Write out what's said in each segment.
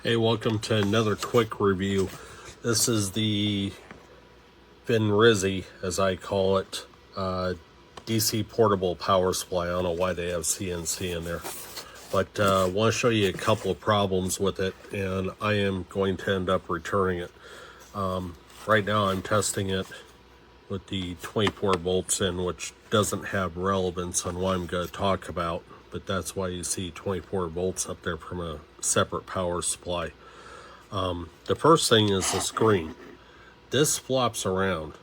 Hey, welcome to another quick review. This is the FNIRSI, as I call it, DC portable power supply. I don't know why they have CNC in there, but I want to show you a couple of problems with it, and I am going to end up returning it. Right now I'm testing it with the 24 volts in, which doesn't have relevance on what I'm going to talk about, but that's why you see 24 volts up there from a separate power supply. The first thing is the screen. This flops around,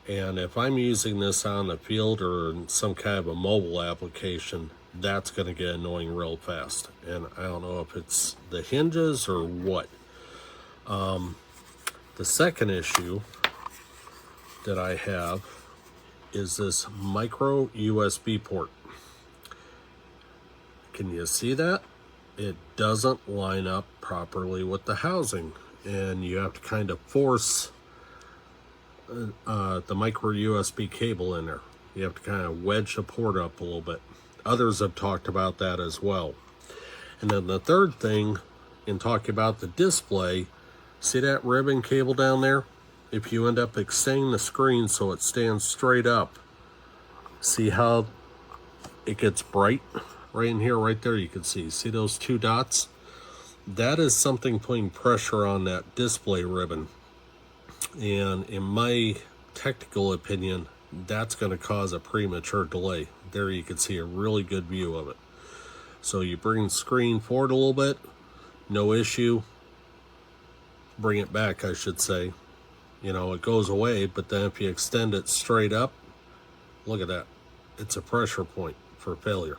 and if I'm using this on the field or in some kind of a mobile application, that's going to get annoying real fast. And I don't know if it's the hinges or what. The second issue that I have is this micro USB port. Can you see that? It doesn't line up properly with the housing, and you have to kind of force the micro USB cable in there. You have to kind of wedge the port up a little bit. Others have talked about that as well. And then the third thing, in talking about the display, see that ribbon cable down there? If you end up extending the screen so it stands straight up, see how it gets bright? Right in here, right there, you can see those two dots? That is something putting pressure on that display ribbon. And in my technical opinion, that's going to cause a premature delay. There you can see a really good view of it. So you bring the screen forward a little bit, no issue. Bring it back, I should say. You know, it goes away, but then if you extend it straight up, look at that. It's a pressure point for failure.